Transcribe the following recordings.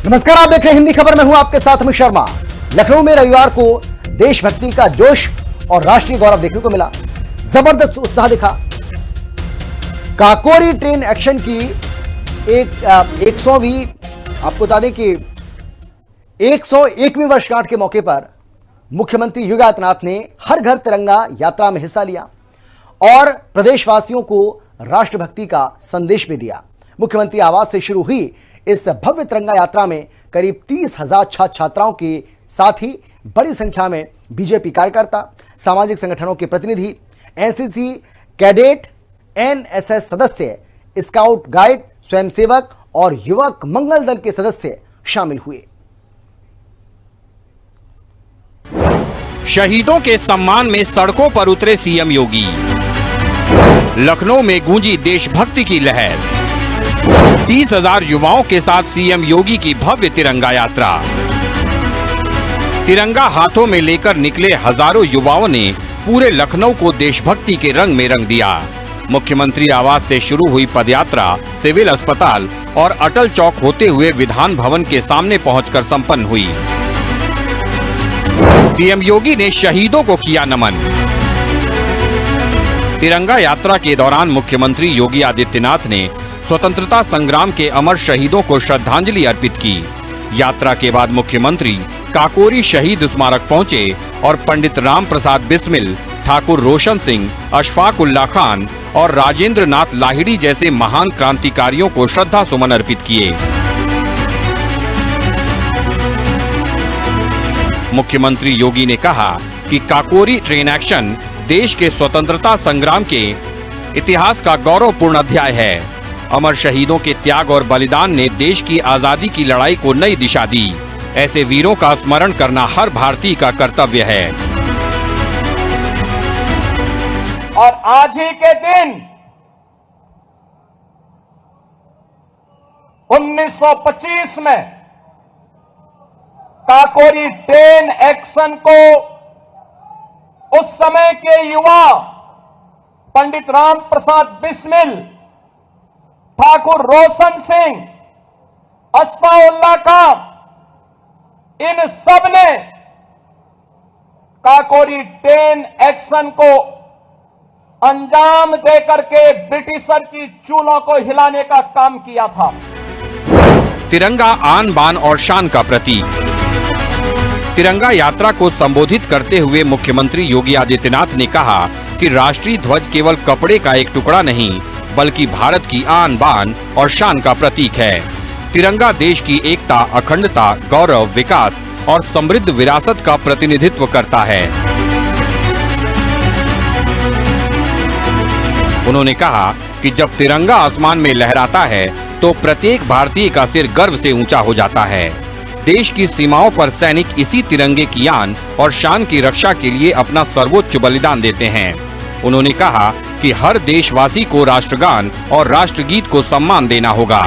नमस्कार, आप देख रहे हैं हिंदी खबर में हूं आपके साथ अमित शर्मा। लखनऊ में रविवार को देशभक्ति का जोश और राष्ट्रीय गौरव देखने को मिला। जबरदस्त उत्साह दिखा। काकोरी ट्रेन एक्शन की 100वीं आपको बता दें कि 101वीं वर्षगांठ के मौके पर मुख्यमंत्री योगी आदित्यनाथ ने हर घर तिरंगा यात्रा में हिस्सा लिया और प्रदेशवासियों को राष्ट्रभक्ति का संदेश भी दिया। मुख्यमंत्री आवास से शुरू हुई इस भव्य तिरंगा यात्रा में करीब 30,000 छात्र छात्राओं के साथ ही बड़ी संख्या में बीजेपी कार्यकर्ता, सामाजिक संगठनों के प्रतिनिधि, एनसीसी कैडेट, एनएसएस सदस्य, स्काउट गाइड, स्वयंसेवक और युवक मंगल दल के सदस्य शामिल हुए। शहीदों के सम्मान में सड़कों पर उतरे सीएम योगी। लखनऊ में गूंजी देशभक्ति की लहर। 30,000 युवाओं के साथ सीएम योगी की भव्य तिरंगा यात्रा। तिरंगा हाथों में लेकर निकले हजारों युवाओं ने पूरे लखनऊ को देशभक्ति के रंग में रंग दिया। मुख्यमंत्री आवास से शुरू हुई पदयात्रा सिविल अस्पताल और अटल चौक होते हुए विधान भवन के सामने पहुंचकर संपन्न हुई। सीएम योगी ने शहीदों को किया नमन। तिरंगा यात्रा के दौरान मुख्यमंत्री योगी आदित्यनाथ ने स्वतंत्रता संग्राम के अमर शहीदों को श्रद्धांजलि अर्पित की। यात्रा के बाद मुख्यमंत्री काकोरी शहीद स्मारक पहुंचे और पंडित राम प्रसाद बिस्मिल, ठाकुर रोशन सिंह, अशफाक उल्लाह खान और राजेंद्र नाथ लाहिड़ी जैसे महान क्रांतिकारियों को श्रद्धा सुमन अर्पित किए। मुख्यमंत्री योगी ने कहा कि काकोरी ट्रेन एक्शन देश के स्वतंत्रता संग्राम के इतिहास का गौरवपूर्ण अध्याय है। अमर शहीदों के त्याग और बलिदान ने देश की आजादी की लड़ाई को नई दिशा दी। ऐसे वीरों का स्मरण करना हर भारतीय का कर्तव्य है। और आज ही के दिन 1925 में काकोरी ट्रेन एक्शन को उस समय के युवा पंडित राम प्रसाद बिस्मिल, ठाकुर रोशन सिंह, अशफाउल्लाह खान, इन सब ने काकोरी ट्रेन एक्शन को अंजाम देकर के ब्रिटिशर की चूल्हों को हिलाने का काम किया था। तिरंगा आन बान और शान का प्रतीक। तिरंगा यात्रा को संबोधित करते हुए मुख्यमंत्री योगी आदित्यनाथ ने कहा कि राष्ट्रीय ध्वज केवल कपड़े का एक टुकड़ा नहीं बल्कि भारत की आन बान और शान का प्रतीक है। तिरंगा देश की एकता, अखंडता, गौरव, विकास और समृद्ध विरासत का प्रतिनिधित्व करता है। उन्होंने कहा कि जब तिरंगा आसमान में लहराता है तो प्रत्येक भारतीय का सिर गर्व से ऊंचा हो जाता है। देश की सीमाओं पर सैनिक इसी तिरंगे की आन और शान की रक्षा के लिए अपना सर्वोच्च बलिदान देते हैं। उन्होंने कहा कि हर देशवासी को राष्ट्रगान और राष्ट्रगीत को सम्मान देना होगा।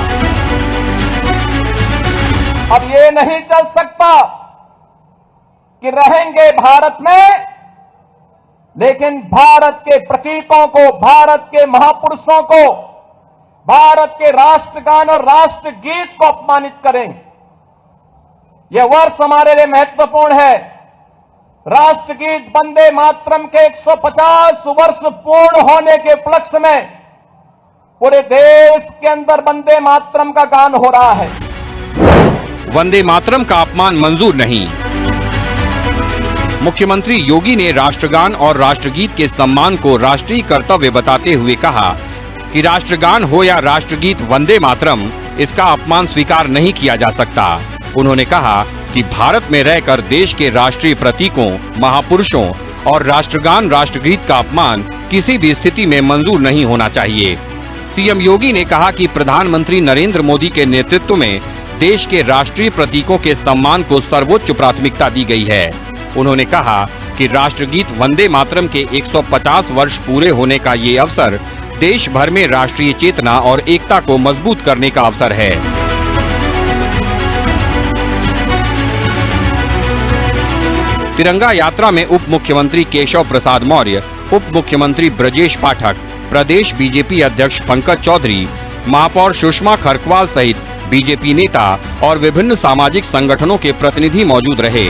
अब ये नहीं चल सकता कि रहेंगे भारत में, लेकिन भारत के प्रतीकों को, भारत के महापुरुषों को, भारत के राष्ट्रगान और राष्ट्रगीत को अपमानित करेंगे। यह वर्ष हमारे लिए महत्वपूर्ण है। राष्ट्रगीत वंदे मातरम के 150 वर्ष पूर्ण होने के उपलक्ष्य में पूरे देश के अंदर वंदे मातरम का गान हो रहा है। वंदे मातरम का अपमान मंजूर नहीं। मुख्यमंत्री योगी ने राष्ट्रगान और राष्ट्रगीत के सम्मान को राष्ट्रीय कर्तव्य बताते हुए कहा कि राष्ट्रगान हो या राष्ट्रगीत वंदे मातरम, इसका अपमान स्वीकार नहीं किया जा सकता। उन्होंने कहा कि भारत में रहकर देश के राष्ट्रीय प्रतीकों, महापुरुषों और राष्ट्रगान, राष्ट्रगीत का अपमान किसी भी स्थिति में मंजूर नहीं होना चाहिए। सीएम योगी ने कहा कि प्रधानमंत्री नरेंद्र मोदी के नेतृत्व में देश के राष्ट्रीय प्रतीकों के सम्मान को सर्वोच्च प्राथमिकता दी गई है। उन्होंने कहा कि राष्ट्रगीत वंदे मातरम के 150 वर्ष पूरे होने का ये अवसर देश भर में राष्ट्रीय चेतना और एकता को मजबूत करने का अवसर है। तिरंगा यात्रा में उप मुख्यमंत्री केशव प्रसाद मौर्य, उप मुख्यमंत्री ब्रजेश पाठक, प्रदेश बीजेपी अध्यक्ष पंकज चौधरी, महापौर सुषमा खरकवाल सहित बीजेपी नेता और विभिन्न सामाजिक संगठनों के प्रतिनिधि मौजूद रहे।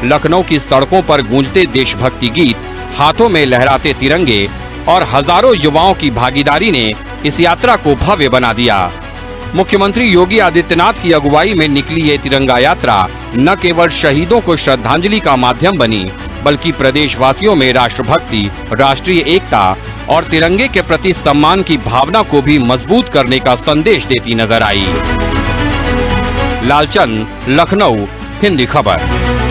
लखनऊ की सड़कों पर गूंजते देशभक्ति गीत, हाथों में लहराते तिरंगे और हजारों युवाओं की भागीदारी ने इस यात्रा को भव्य बना दिया। मुख्यमंत्री योगी आदित्यनाथ की अगुवाई में निकली ये तिरंगा यात्रा न केवल शहीदों को श्रद्धांजलि का माध्यम बनी, बल्कि प्रदेशवासियों में राष्ट्रभक्ति, राष्ट्रीय एकता और तिरंगे के प्रति सम्मान की भावना को भी मजबूत करने का संदेश देती नजर आई। लालचंद, लखनऊ, हिंदी खबर।